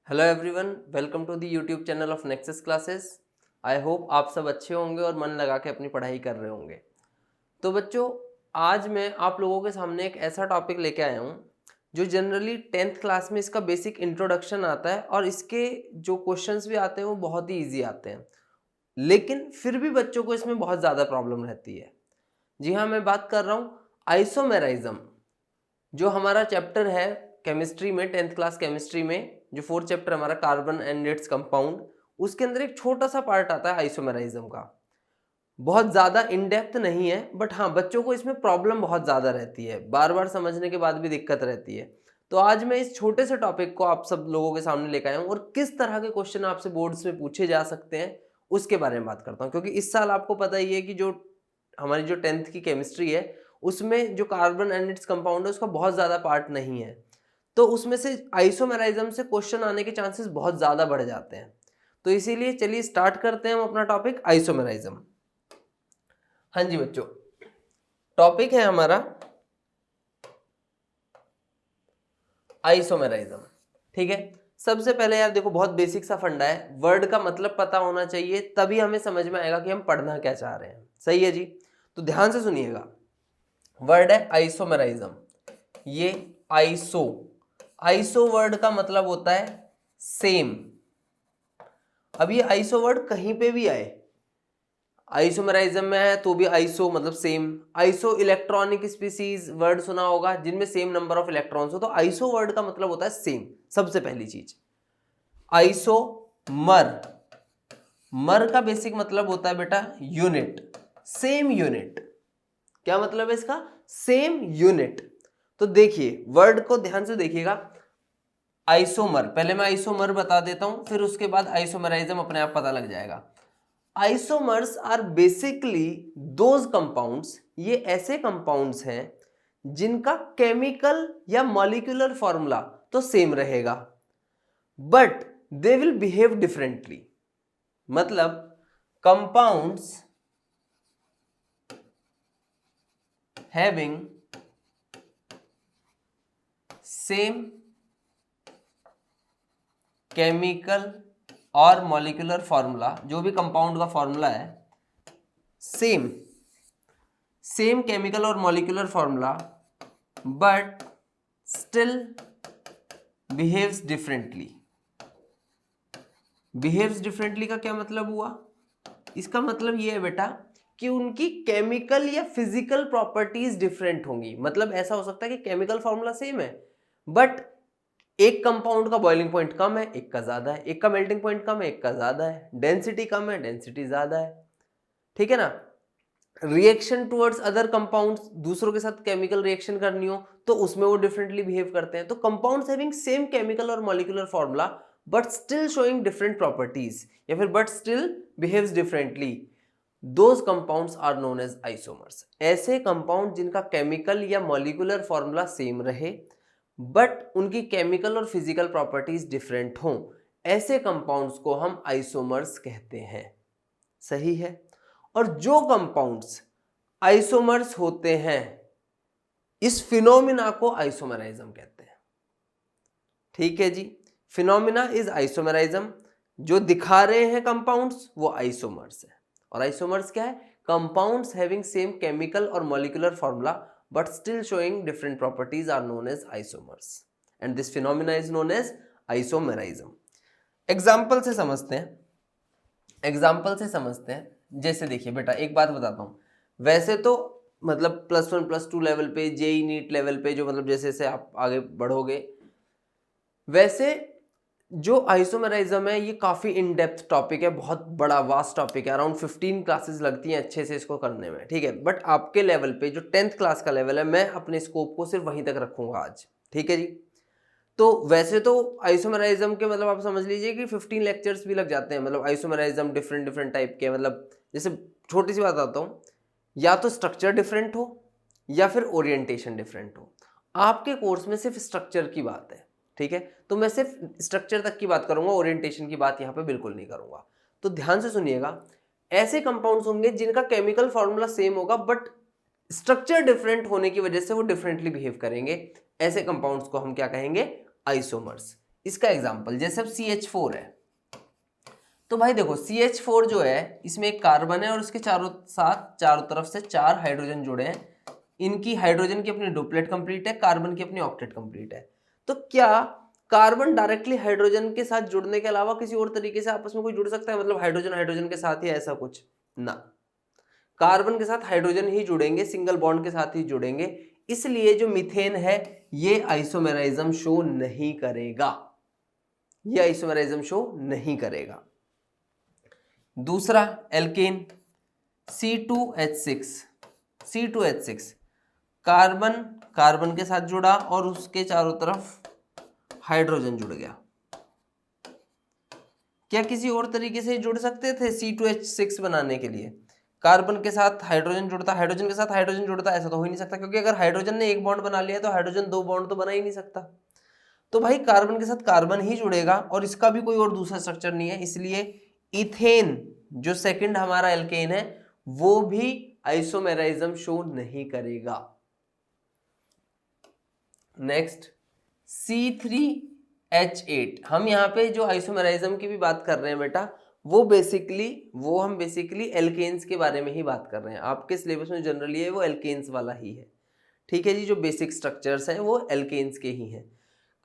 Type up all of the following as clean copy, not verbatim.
Hello everyone, welcome to the YouTube channel of Nexus classes. I hope आप सब अच्छे होंगे और मन लगा के अपनी पढ़ाई कर रहे होंगे। तो बच्चों, आज मैं आप लोगों के सामने एक ऐसा टॉपिक लेके आया हूँ जो जनरली 10th क्लास में इसका बेसिक इंट्रोडक्शन आता है और इसके जो क्वेश्चंस भी आते हैं वो बहुत ही ईजी आते हैं, लेकिन फिर भी बच्चों को इसमें बहुत ज़्यादा प्रॉब्लम रहती है। जी हाँ, मैं बात कर रहा हूँ आइसोमेराइज्म, जो हमारा चैप्टर है केमिस्ट्री में, 10th क्लास केमिस्ट्री में जो 4th चैप्टर हमारा कार्बन एंड इट्स कंपाउंड, उसके अंदर एक छोटा सा पार्ट आता है आइसोमेराइज्म का। बहुत ज़्यादा इन डेप्थ नहीं है, बट हाँ बच्चों को इसमें प्रॉब्लम बहुत ज़्यादा रहती है, बार बार समझने के बाद भी दिक्कत रहती है। तो आज मैं इस छोटे से टॉपिक को आप सब लोगों के सामने लेकर आया हूँ और किस तरह के क्वेश्चन आपसे बोर्ड्स में पूछे जा सकते हैं उसके बारे में बात करता हूँ। क्योंकि इस साल आपको पता ही है कि जो हमारी जो 10th की केमिस्ट्री है उसमें जो कार्बन एंड इट्स कंपाउंड है उसका बहुत ज़्यादा पार्ट नहीं है, तो उसमें से आइसोमेराइज्म से क्वेश्चन आने के चांसेस बहुत ज़्यादा बढ़ जाते हैं। तो इसीलिए चलिए स्टार्ट करते हैं हम अपना टॉपिक आइसोमेराइज्म। हाँ जी बच्चों, टॉपिक है हमारा आइसोमेराइज्म। ठीक है, सबसे पहले यार देखो, बहुत बेसिक सा फंडा है, वर्ड का मतलब पता होना चाहिए, तभी हमें समझ में आएगा कि हम पढ़ना क्या चाह रहे हैं। सही है जी, तो ध्यान से सुनिएगा। वर्ड है आइसोमेराइज्म। ये आइसो वर्ड का मतलब होता है सेम। अब ये आइसो वर्ड कहीं पे भी आए, आइसोमेराइज्म में है तो भी आइसो मतलब same. Iso electronic species word सुना होगा जिनमें सेम नंबर ऑफ इलेक्ट्रॉन्स हो, तो आइसो वर्ड का मतलब होता है सेम। सबसे पहली चीज आइसो मर का बेसिक मतलब होता है बेटा यूनिट, सेम यूनिट। क्या मतलब है इसका? Same unit. तो देखिए वर्ड को ध्यान से देखिएगा, आइसोमर, पहले मैं आइसोमर बता देता हूं, फिर उसके बाद आइसोमेराइज्म अपने आप पता लग जाएगा। Isomers are basically those compounds, ये ऐसे कंपाउंड्स हैं जिनका केमिकल या मॉलिक्यूलर फॉर्मूला तो सेम रहेगा, but they will behave differently. मतलब कंपाउंड्स हैविंग सेम केमिकल और मॉलिक्यूलर फॉर्मूला, जो भी कंपाउंड का फॉर्मूला है सेम केमिकल और molecular formula, but still behaves differently. Behaves differently का क्या मतलब हुआ? इसका मतलब ये है बेटा कि उनकी केमिकल या फिजिकल प्रॉपर्टीज डिफरेंट होंगी। मतलब ऐसा हो सकता है कि केमिकल फॉर्मूला सेम है, बट एक कंपाउंड का बॉइलिंग पॉइंट कम है, एक का ज्यादा है, एक का मेल्टिंग पॉइंट कम है, एक का ज्यादा है, डेंसिटी कम है, डेंसिटी ज्यादा है। ठीक है ना? रिएक्शन टुवर्ड्स अदर कंपाउंड्स, दूसरों के साथ केमिकल रिएक्शन करनी हो तो उसमें वो डिफरेंटली बिहेव करते हैं। तो कंपाउंड्स हैविंग सेम केमिकल और molecular formula but still showing different properties, या फिर but still behaves differently, those compounds are known as isomers. ऐसे कंपाउंड जिनका केमिकल या मॉलिक्यूलर फॉर्मूला सेम रहे बट उनकी केमिकल और फिजिकल प्रॉपर्टीज डिफरेंट हों, ऐसे कंपाउंड्स को हम आइसोमर्स कहते हैं। सही है? और जो कंपाउंड्स आइसोमर्स होते हैं, इस फिनोमिना को आइसोमेराइज्म कहते हैं। ठीक है जी, फिनोमिना इज आइसोमेराइज्म। जो दिखा रहे हैं कंपाउंड्स वो आइसोमर्स है। और आइसोमर्स क्या है? कंपाउंड्स हैविंग सेम केमिकल और molecular formula but still showing different properties are known as isomers, and this phenomena is known as isomerism. Example से समझते हैं। जैसे देखिए बेटा, एक बात बताता हूं, वैसे तो मतलब +1 +2 लेवल पे, जेई नीट लेवल पे, जो मतलब जैसे जैसे आप आगे बढ़ोगे, वैसे जो आइसोमेराइज्म है ये काफी इन डेप्थ टॉपिक है, बहुत बड़ा वास्ट टॉपिक है। अराउंड 15 क्लासेस लगती हैं अच्छे से इसको करने में। ठीक है, बट आपके लेवल पे जो 10th क्लास का लेवल है, मैं अपने स्कोप को सिर्फ वहीं तक रखूंगा आज। ठीक है जी, तो वैसे तो आइसोमेराइज्म के मतलब आप समझ लीजिए कि 15 लेक्चर्स भी लग जाते हैं। मतलब आइसोमेराइज्म डिफरेंट टाइप के, मतलब जैसे छोटी सी बात आता हूँ, या तो स्ट्रक्चर डिफरेंट हो या फिर ओरिएंटेशन डिफरेंट हो। आपके कोर्स में सिर्फ स्ट्रक्चर की बात है, ठीक है, तो मैं सिर्फ स्ट्रक्चर तक की बात करूंगा, ओरिएंटेशन की बात यहाँ पे बिल्कुल नहीं करूंगा। तो ध्यान से सुनिएगा, ऐसे कंपाउंड्स होंगे जिनका केमिकल फॉर्मूला सेम होगा बट स्ट्रक्चर डिफरेंट होने की वजह से वो डिफरेंटली बिहेव करेंगे। ऐसे कंपाउंड्स को हम क्या कहेंगे? आइसोमर्स। इसका एग्जांपल जैसे अब CH4 है, तो भाई देखो CH4 जो है इसमें एक कार्बन है और उसके चारों तरफ से 4 हाइड्रोजन जुड़े हैं। इनकी हाइड्रोजन की अपनी डुप्लेट कंप्लीट है, कार्बन की अपनी ऑक्टेट कंप्लीट है। तो क्या कार्बन डायरेक्टली हाइड्रोजन के साथ जुड़ने के अलावा किसी और तरीके से आपस में कोई जुड़ सकता है, मतलब हाइड्रोजन हाइड्रोजन के साथ ही ऐसा कुछ ना, कार्बन के साथ हाइड्रोजन ही जुड़ेंगे, सिंगल बॉन्ड के साथ ही जुड़ेंगे। इसलिए जो मीथेन है ये आइसोमेराइज्म शो नहीं करेगा, ये आइसोमेराइज्म शो नहीं करेगा। दूसरा एल्केन C2H6 कार्बन के साथ जुड़ा और उसके चारों तरफ हाइड्रोजन जुड़ गया। क्या किसी और तरीके से जुड़ सकते थे C2H6 बनाने के लिए? कार्बन के साथ हाइड्रोजन जुड़ता, हाइड्रोजन के साथ हाइड्रोजन जुड़ता, ऐसा तो हो ही नहीं सकता, क्योंकि अगर हाइड्रोजन ने एक बॉन्ड बना लिया तो हाइड्रोजन 2 बॉन्ड तो बना ही नहीं सकता। तो भाई कार्बन के साथ कार्बन ही जुड़ेगा और इसका भी कोई और दूसरा स्ट्रक्चर नहीं है, इसलिए इथेन जो सेकंड हमारा एल्केन है वो भी आइसोमेराइज्म शो नहीं करेगा। नेक्स्ट C3H8, हम यहाँ पे जो आइसोमेराइज्म की भी बात कर रहे हैं बेटा, वो हम बेसिकली एल्केन्स के बारे में ही बात कर रहे हैं। आपके सिलेबस में जनरली है वो एल्केन्स वाला ही है, ठीक है जी। जो बेसिक स्ट्रक्चर्स हैं वो एल्केन्स के ही हैं।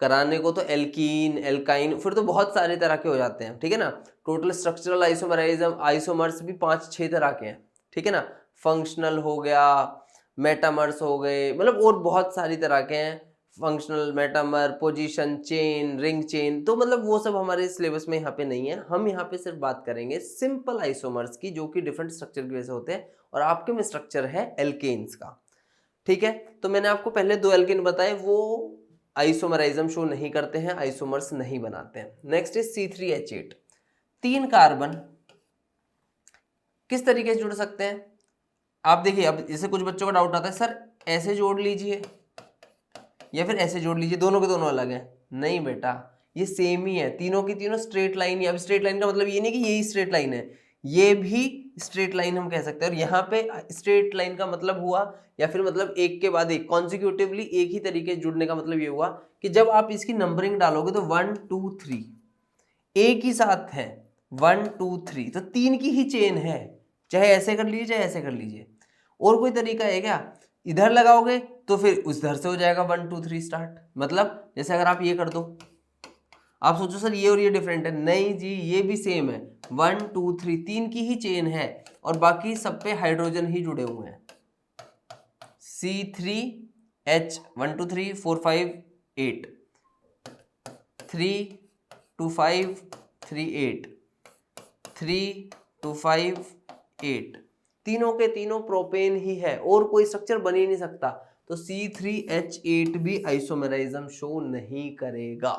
कराने को तो एल्कीन, एल्काइन, फिर तो बहुत सारे तरह के हो जाते हैं, ठीक है ना। टोटल स्ट्रक्चरल आइसोमर्स भी 5-6 तरह के हैं, ठीक है ना। फंक्शनल हो गया, मेटामर्स हो गए, मतलब और बहुत सारी तरह के हैं, functional, metamer, position chain, ring chain, तो मतलब वो सब हमारे सिलेबस में यहाँ पे नहीं है। हम यहाँ पे सिर्फ बात करेंगे सिंपल आइसोमर्स की, जो कि डिफरेंट स्ट्रक्चर की वजह से होते हैं, और आपके में स्ट्रक्चर है एल्केन्स का, ठीक है। तो मैंने आपको पहले 2 एल्केन बताए, वो आइसोमराइज्म शो नहीं करते हैं, आइसोमर्स नहीं बनाते हैं। नेक्स्ट इज C3H8, 3 कार्बन किस तरीके से जुड़ सकते हैं? आप देखिए, अब जैसे कुछ बच्चों का डाउट आता है, सर ऐसे जोड़ लीजिए या फिर ऐसे जोड़ लीजिए, दोनों के दोनों अलग हैं। नहीं बेटा, ये सेम ही है, तीनों की तीनों स्ट्रेट लाइन ही। अब स्ट्रेट लाइन का मतलब ये नहीं कि यही स्ट्रेट लाइन है, ये भी स्ट्रेट लाइन हम कह सकते हैं। और यहाँ पे स्ट्रेट लाइन का मतलब हुआ, या फिर मतलब एक के बाद एक कॉन्सिक्यूटिवली एक ही तरीके से जुड़ने का मतलब ये हुआ कि जब आप इसकी नंबरिंग डालोगे तो 1 2 3 एक ही साथ है, 1 2 3, तो 3 की ही चेन है। चाहे ऐसे कर लीजिए, चाहे ऐसे कर लीजिए। और कोई तरीका है क्या? इधर लगाओगे तो फिर उधर से हो जाएगा 1 2 3 स्टार्ट। मतलब जैसे अगर आप ये कर दो, आप सोचो सर ये और ये डिफरेंट है, नहीं जी, ये भी सेम है, 1 2 3, 3 की ही चेन है और बाकी सब पे हाइड्रोजन ही जुड़े हुए हैं। C3H 1 2 3 4 5 8, 3 2 5 3 8, 3 2 5 8, तीनों के तीनों प्रोपेन ही है और कोई स्ट्रक्चर बन ही नहीं सकता। तो C3H8 भी आइसोमेराइज्म शो नहीं करेगा।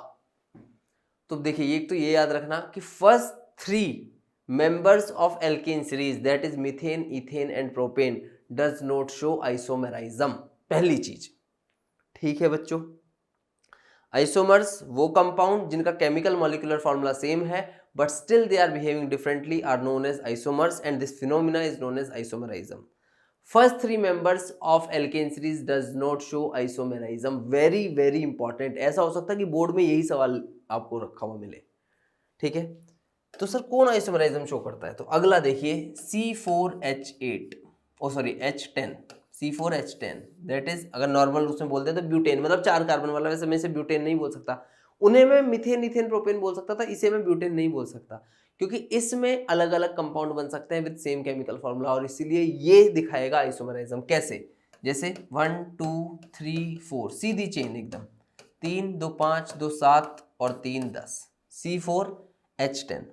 तो देखिए, एक तो ये याद रखना कि first 3 members of alkene series, that is methane, ethane and propane, does not show isomerism, पहली चीज, ठीक है बच्चों। आइसोमर्स वो कंपाउंड जिनका केमिकल मॉलिक्यूलर फॉर्मूला सेम है but still they are behaving differently are known as isomers, and this phenomena is known as isomerism. First 3 members of alkane series does not show isomerism. Very very important. ऐसा हो सकता है कि board में यही सवाल आपको रखा हुआ मिले, ठीक है। तो सर कौन आइसोमेराइज्म शो करता है? तो अगला देखिए, C4H8 H10, C4H10, that is, अगर नॉर्मल उसमें बोलते हैं तो ब्यूटेन, मतलब 4 कार्बन वाला। वैसे मैं इसे ब्यूटेन नहीं बोल सकता, उन्हें मैं मिथेन, इथेन, प्रोपेन बोल सकता था, इसे मैं ब्यूटेन नहीं बोल सकता, क्योंकि इसमें अलग अलग कंपाउंड बन सकते हैं विद सेम केमिकल फॉर्मूला, और इसीलिए ये दिखाएगा आइसोमेराइज्म। कैसे? जैसे 1 2 3 4, सीधी चेन एकदम, 3 2 5 2 7 और 3 10, C4H10।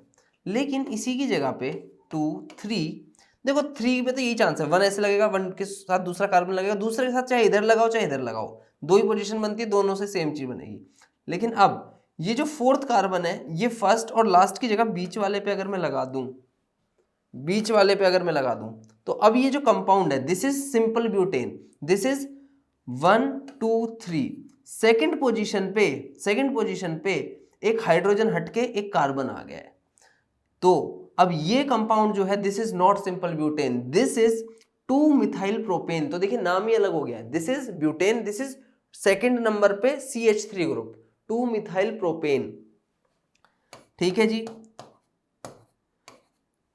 लेकिन इसी की जगह पे 2 3, देखो 3 में तो यही चांस है, 1 ऐसे लगेगा, 1 के साथ दूसरा कार्बन लगेगा, दूसरे के साथ चाहे इधर लगाओ चाहे इधर लगाओ, 2 ही पोजीशन बनती है, दोनों से सेम चीज बनेगी। लेकिन अब ये जो 4th कार्बन है, ये फर्स्ट और लास्ट की जगह बीच वाले पे अगर मैं लगा दूं, तो अब ये जो कंपाउंड है, this is simple butane, this is 1 2 3, second position पे एक हाइड्रोजन हटके एक कार्बन आ गया है। तो अब ये कंपाउंड जो है, this is not simple butane, this is 2 methyl propane. तो देखिए नाम ही अलग हो गया है, this is butane, this is second number पे CH3 ग्रुप, 2 मिथाइल प्रोपेन। ठीक है जी।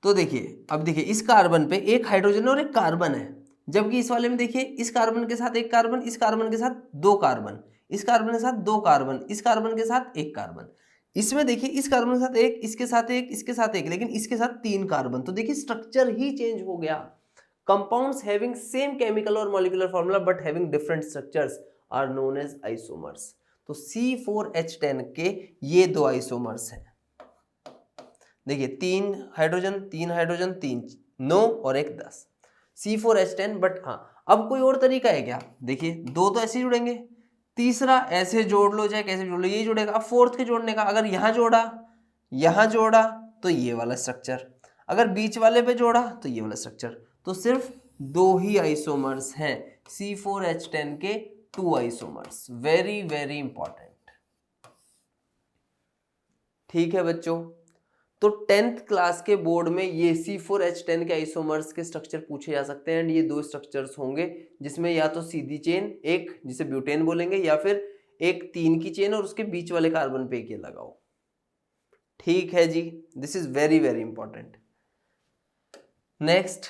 तो देखिए, अब देखिए इस कार्बन पे एक हाइड्रोजन और एक कार्बन है, जबकि इस वाले में देखिए इस कार्बन के साथ एक कार्बन, इस कार्बन के साथ 2 कार्बन, इस कार्बन के साथ 2 कार्बन, इस कार्बन के साथ 1 कार्बन। इसमें देखिए इस कार्बन के साथ एक, इसके साथ एक, इसके साथ एक, लेकिन इसके साथ 3 कार्बन। तो देखिए स्ट्रक्चर ही चेंज हो गया। कंपाउंड्स हैविंग सेम केमिकल और molecular formula but having different structures are known as isomers. तो C4H10 के ये 2 आइसोमर्स हैं। देखिए 3 हाइड्रोजन 3 हाइड्रोजन 3 9 और 1 10 C4H10। बट हाँ, अब कोई और तरीका है क्या? देखिए 2 तो ऐसे जुड़ेंगे, तीसरा ऐसे जोड़ लो, चाहे कैसे जोड़ लो, ये जुड़ेगा। अब फोर्थ के जोड़ने का, अगर यहाँ जोड़ा तो ये वाला स्ट्रक्चर, अगर बीच वाले पे जोड़ा तो ये वाला स्ट्रक्चर। तो सिर्फ 2 ही आइसोमर्स हैं C4H10 के, 2 आइसोमर्स। Very very important. ठीक है बच्चों, तो 10th क्लास के बोर्ड में ये C4H10 के आइसोमर्स के स्ट्रक्चर पूछे जा सकते हैं। एंड ये 2 स्ट्रक्चर्स होंगे जिसमें या तो सीधी चेन एक, जिसे ब्यूटेन बोलेंगे, या फिर एक 3 की चेन और उसके बीच वाले कार्बन पे एक ये लगाओ। ठीक है जी, this is very very important. Next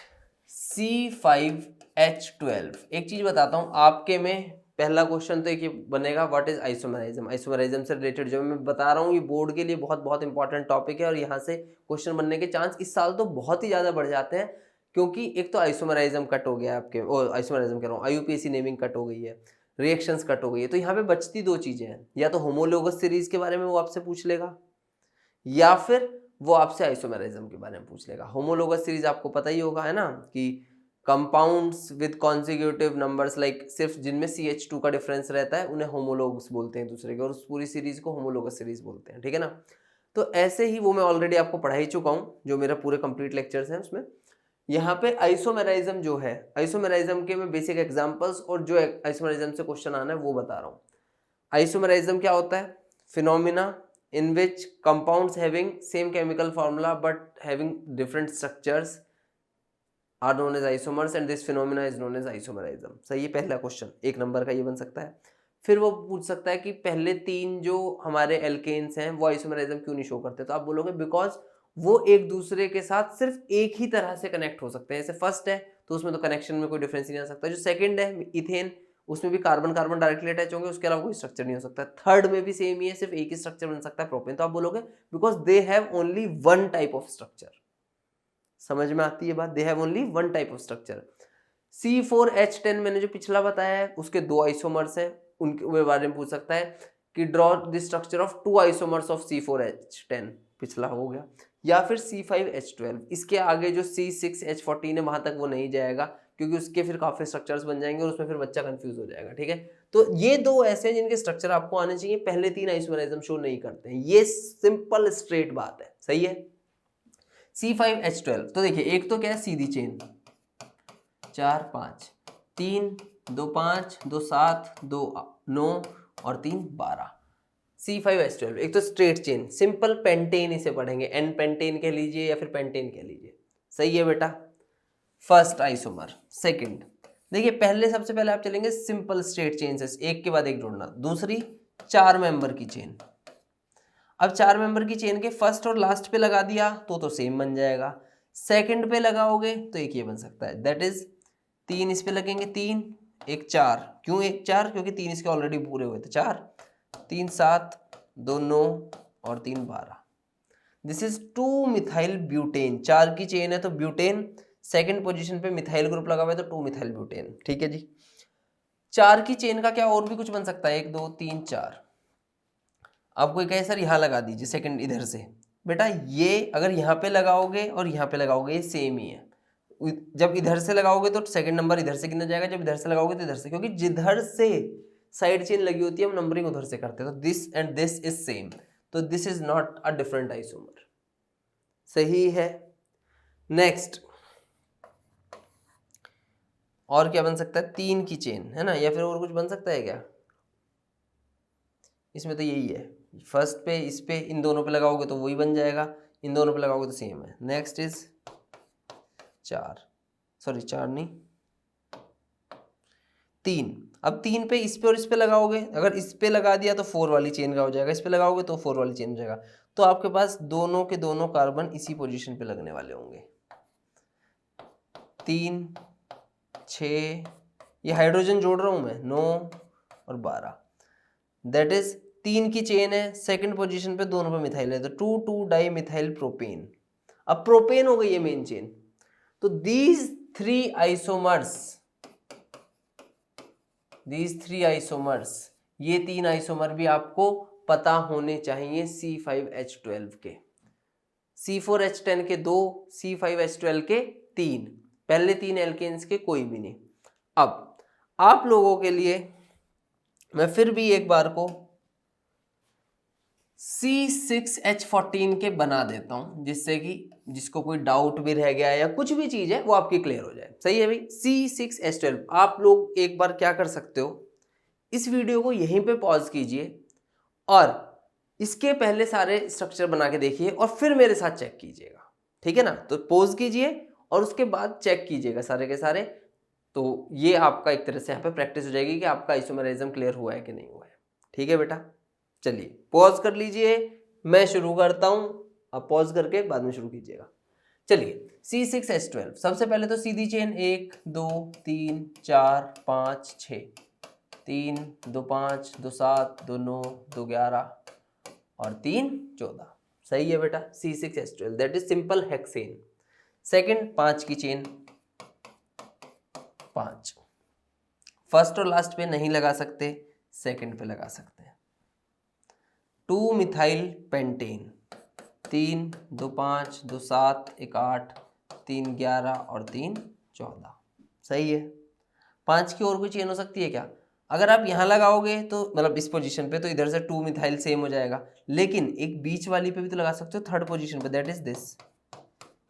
C5H12। एक चीज बताता हूं आपके में, पहला क्वेश्चन तो एक बनेगा, व्हाट इज आइसोमेराइज्म। आइसोमेराइज्म से रिलेटेड जो मैं बता रहा हूँ ये बोर्ड के लिए बहुत बहुत इंपॉर्टेंट टॉपिक है, और यहाँ से क्वेश्चन बनने के चांस इस साल तो बहुत ही ज्यादा बढ़ जाते हैं, क्योंकि एक तो आइसोमेराइज्म कट हो गया आपके, आइसोमेराइज्म कह रहा हूँ, IUPAC नेमिंग कट हो गई है, रिएक्शंस कट हो गई है। तो यहाँ पे बचती 2 चीजें हैं, या तो होमोलोगस सीरीज के बारे में वो आपसे पूछ लेगा, या फिर वो आपसे आइसोमेरिज्म के बारे में पूछ लेगा। होमोलोगस सीरीज आपको पता ही होगा, है ना, कि compounds with consecutive numbers, like सिर्फ जिनमें CH2 का डिफरेंस रहता है उन्हें होमोलोगस बोलते हैं दूसरे के, और उस पूरी सीरीज को होमोलोगस सीरीज बोलते हैं। ठीक है ना। तो ऐसे ही वो मैं ऑलरेडी आपको पढ़ा ही चुका हूँ, जो मेरा पूरे कंप्लीट लेक्चर्स हैं उसमें। यहाँ पे आइसोमेराइज्म जो है, आइसोमेराइज्म के मैं बेसिक एग्जांपल्स और जो आइसोमेराइज्म से क्वेश्चन आना है वो बता रहा हूँ। आइसोमेराइज्म क्या होता है? Phenomena in which compounds having same chemical formula but having different structures are known as isomers and this phenomena is known as isomerism। सही है, पहला क्वेश्चन 1 नंबर का ये बन सकता है। फिर वो पूछ सकता है कि पहले 3 जो हमारे एल्केन्स हैं वो आइसोमेरिज्म क्यों नहीं शो करते? तो आप बोलोगे बिकॉज वो एक दूसरे के साथ सिर्फ एक ही तरह से कनेक्ट हो सकते हैं। जैसे फर्स्ट है तो उसमें तो कनेक्शन में कोई डिफरेंस नहीं आ सकता। जो सेकंड है इथेन, उसमें भी कार्बन कार्बन डायरेक्टली अटैच होंगे, उसके अलावा कोई स्ट्रक्चर नहीं हो सकता। थर्ड में भी सेम ही है, सिर्फ एक ही स्ट्रक्चर बन सकता है, प्रोपेन। तो आप बोलोगे because they have only one type of structure. समझ में आती है बात? They have only one type of structure. C4H10 मैंने जो पिछला बताया है उसके 2 आइसोमर्स हैं, उनके बारे में पूछ सकता है कि draw the structure of 2 isomers of C4H10, पिछला हो गया। या फिर C5H12, इसके आगे जो C6H14 है वहां तक वो नहीं जाएगा, क्योंकि उसके फिर काफी स्ट्रक्चर्स बन जाएंगे और उसमें फिर बच्चा कंफ्यूज हो जाएगा। ठीक है, तो ये 2 ऐसे हैं जिनके स्ट्रक्चर आपको आने चाहिए, पहले 3 आइसोमेरिज्म शो नहीं करते हैं। ये सिंपल स्ट्रेट बात है। सही है। C5H12 तो देखिए एक तो क्या है, सीधी चेन 4 5 3 2 5 2 7 2 9 और 3 12। C5H12 एक तो स्ट्रेट चेन, सिंपल पेंटेन इसे पढ़ेंगे, एन पेंटेन कह लीजिए या फिर पेंटेन कह लीजिए। सही है बेटा, फर्स्ट आइसोमर। सेकंड देखिए, पहले सबसे पहले आप चलेंगे सिंपल स्ट्रेट चेन से, एक के बाद एक जोड़ना। दूसरी 4 मेंबर की चेन। अब 4 मेंबर की चेन के फर्स्ट और लास्ट पे लगा दिया तो सेम बन जाएगा। सेकंड पे लगाओगे तो एक ये बन सकता है, दैट इज 3 इस पे लगेंगे, 3 1 4। क्यों 1 4? क्योंकि 3 इसके ऑलरेडी पूरे हुए थे। 4 3 7 2 9 और 3 12। This is 2 methyl butane. 4 की चेन है तो ब्यूटेन, सेकंड पोजीशन पे मिथाइल ग्रुप लगा हुआ है तो 2 मिथाइल ब्यूटेन। ठीक है जी। 4 की चेन का क्या और भी कुछ बन सकता है? 1 2 3 4। अब कोई कहे सर यहाँ लगा दीजिए सेकंड इधर से, बेटा ये अगर यहाँ पे लगाओगे और यहाँ पे लगाओगे ये सेम ही है। जब इधर से लगाओगे तो सेकंड नंबर इधर से गिना जाएगा, जब इधर से लगाओगे तो इधर से, क्योंकि जिधर से साइड चेन लगी होती है हम नंबरिंग उधर से करते हैं। तो this and this is same, तो this is not a different isomer. सही है। नेक्स्ट और क्या बन सकता है? 3 की चेन है ना, या फिर और कुछ बन सकता है क्या? इसमें तो यही है, फर्स्ट पे इस पे इन दोनों पे लगाओगे तो वही बन जाएगा, इन दोनों पे लगाओगे तो सेम है। नेक्स्ट इज 4 नहीं 3। अब 3 पे इस पे और इस पे लगाओगे, अगर इस पे लगा दिया तो 4 वाली चेन का हो जाएगा, इस पे लगाओगे तो 4 वाली चेन हो जाएगा। तो आपके पास दोनों के दोनों कार्बन इसी पोजीशन पे लगने वाले होंगे। 3, 6, ये हाइड्रोजन जोड़ रहा हूं मैं, 9 और 12, दैट इज 3 की चेन है, सेकंड पोजीशन पे दोनों पे मिथाइल है, तो 2,2 डाई मिथाइल प्रोपेन। अब प्रोपेन हो गई है मेन चेन। तो these three isomers, ये 3 आइसोमर भी आपको पता होने चाहिए C5H12 के। C4H10 के 2, C5H12 के 3, पहले 3 एल्केन्स के कोई भी नहीं। अब आप लोगों के लिए मैं फिर भी एक बार को C6H14 के बना देता हूं, जिससे कि जिसको कोई डाउट भी रह गया या कुछ भी चीज है वो आपकी क्लियर हो जाए। सही है भाई। C6H12 आप लोग एक बार क्या कर सकते हो, इस वीडियो को यहीं पे पॉज कीजिए और इसके पहले सारे स्ट्रक्चर बना के देखिए और फिर मेरे साथ चेक कीजिएगा, ठीक है ना। तो पॉज कीजिए और उसके बाद चेक कीजिएगा सारे के सारे। तो ये आपका एक तरह से यहाँ पे प्रैक्टिस हो जाएगी कि आपका आइसोमेरिज्म क्लियर हुआ है कि नहीं हुआ है। ठीक है बेटा, चलिए पॉज कर लीजिए, मैं शुरू करता हूं, अब पॉज करके बाद में शुरू कीजिएगा। चलिए C6H12, सबसे पहले तो सीधी चेन 1, 2, 3, 4, 5, 6, 3, 2, 5, 2, 7, 2, 9, 2, 11 और 3, 14। सही है बेटा, C6H12 that is simple hexane. Second 5 की चेन, 5, फर्स्ट और लास्ट पे नहीं लगा सकते, सेकंड पे लगा सकते हैं। 2 मिथाइल पेंटेन, 3, 2, 5, 2, 7, 1, 8, 3, 11 और 3, 14। सही है। 5 की और कोई चेन हो सकती है क्या? अगर आप यहाँ लगाओगे तो मतलब इस पोजीशन पे तो इधर से 2 मिथाइल सेम हो जाएगा, लेकिन एक बीच वाली पे भी तो लगा सकते हो, थर्ड पोजीशन पे, दैट इज दिस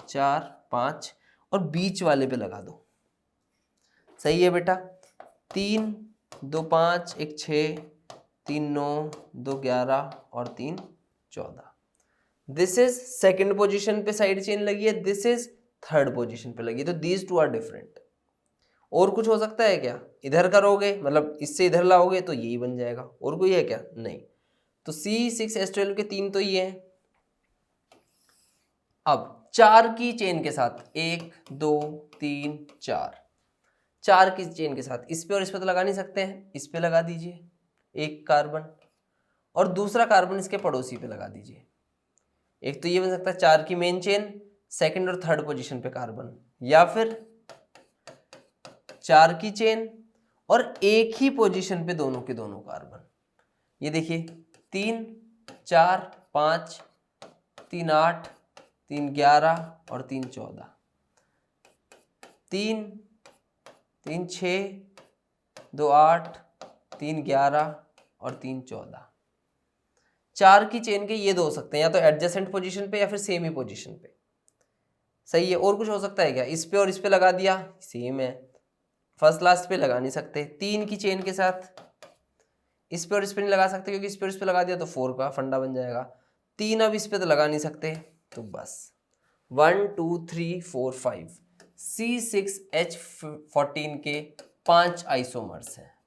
4, 5 और बीच वाले पे लगा दो। सही है बेटा। 3, 2, 5, 1, 6, 3, 9, 2, 11 और 3, 14। दिस इज सेकेंड पोजीशन पे साइड चेन लगी है, दिस इज थर्ड पोजीशन पे लगी है, तो दीज टू आर डिफरेंट। और कुछ हो सकता है क्या? इधर करोगे मतलब इससे इधर लाओगे तो यही बन जाएगा, और कोई है क्या? नहीं। तो C6H12 के 3 तो ये हैं। अब 4 की चेन के साथ 1, 2, 3, 4 की चेन के साथ इस पे और इस पे तो लगा नहीं सकते हैं, इस पे लगा दीजिए एक कार्बन और दूसरा कार्बन इसके पड़ोसी पे लगा दीजिए। एक तो ये बन सकता है 4 की मेन चेन, सेकंड और थर्ड पोजीशन पे कार्बन, या फिर 4 की चेन और एक ही पोजीशन पे दोनों के दोनों कार्बन। ये देखिए 3, 4, 5, 3, 8, 3, 11 और 3, 14, 3, 3, 6, 2, 8, 3, 11 और 3, 14। 4 की चेन के ये दो हो सकते हैं, या तो एडजेसेंट पोजीशन पे या फिर सेम ही पोजीशन पे। सही है। और कुछ हो सकता है क्या? इस पे और इस पे लगा दिया, सेम है, फर्स्ट लास्ट पे लगा नहीं सकते। 3 की चेन के साथ इस पे और इस पे नहीं लगा सकते, क्योंकि इस पे और इस पे लगा दिया तो 4 का फंडा बन जाएगा। 3 अब इस पे तो लगा नहीं सकते, तो बस 1, 2, 3, 4, 5 C6H14 के 5 आइसोमर्स हैं।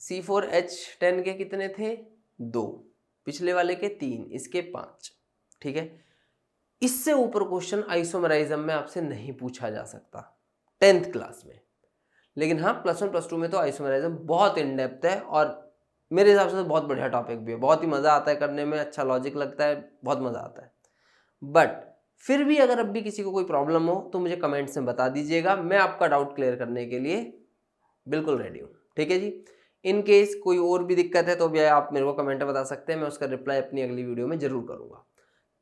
C4H10 के कितने थे? 2, पिछले वाले के 3, इसके 5। ठीक है। इससे ऊपर क्वेश्चन आइसोमराइज्म में आपसे नहीं पूछा जा सकता 10th क्लास में, लेकिन हाँ प्लस 1 प्लस 2 में तो आइसोमराइज्म बहुत इन डेप्थ है और मेरे हिसाब से तो बहुत बढ़िया टॉपिक भी है, बहुत ही मज़ा आता है करने में, अच्छा लॉजिक लगता है, बहुत मज़ा आता है। बट फिर भी अगर अब भी किसी को कोई प्रॉब्लम हो तो मुझे कमेंट्स में बता दीजिएगा, मैं आपका डाउट क्लियर करने के लिए बिल्कुल रेडी हूँ। ठीक है जी। इन केस कोई और भी दिक्कत है तो भी आप मेरे को कमेंट में बता सकते हैं, मैं उसका रिप्लाई अपनी अगली वीडियो में जरूर करूँगा।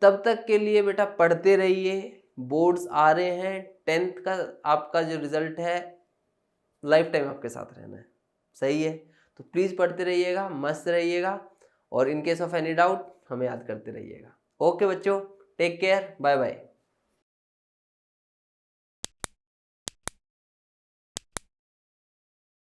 तब तक के लिए बेटा पढ़ते रहिए, बोर्ड्स आ रहे हैं, 10th का आपका जो रिजल्ट है लाइफ टाइम आपके साथ रहना है। सही है। तो प्लीज़ पढ़ते रहिएगा, मस्त रहिएगा और in case of any doubt हमें याद करते रहिएगा। ओके बच्चों, टेक केयर, बाय बाय।